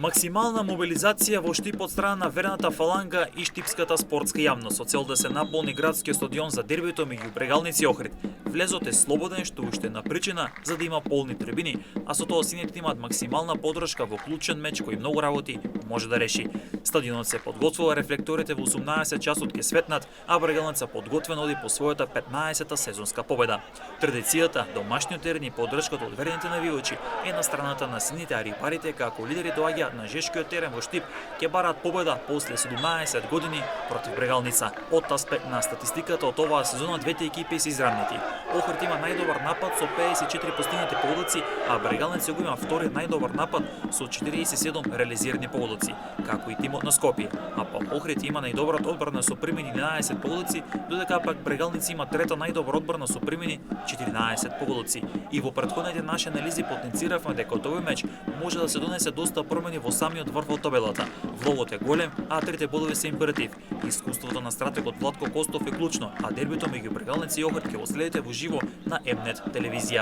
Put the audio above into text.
Максимална мобилизација во Штип од страна на верната фаланга и штипската спортска јавност со цел да се наполни градскиот стадион за дербито меѓу Брегалници и Охрид. Влезот е слободен, што уште една причина за да има полни трибини, а со тоа сините имаат максимална поддршка во клучен меч кој многу работи може да реши. Стадионот се подготвува, рефлекторите во 18 часот ќе светнат, а Брегалница подготвено оди по својата 15-та сезонска победа. Традицијата, домашниот терен и поддршката од верните навивачи е на страната на сините, а рипарите како лидери доаѓаат на жешкиот терен во Штип ќе бараат победа после 17 години против Брегалница. Од аспект на статистиката од оваа сезона двете екипи се изравнети. Охрид има најдобар напад со 54 постигнати погодици, а Брегалница го има втори најдобар напад со 47 реализирани погодици, како и тимот на Скопје. А па Охрид има најдобрата одбрана со примени 11 погодици, додека пак Брегалница има трета најдобра одбрана со примени 14 погодици. И во претходните наши анализи потенциравме дека од овој меч може да се донесе доста промени во самиот врв од табелата. Влогот е голем, а трите бодови се императив. Искуството на стратегот Владко Костов е клучно, а дербито меѓу Брегалница и Охрид ќе го следите во живо на М-нет телевизија.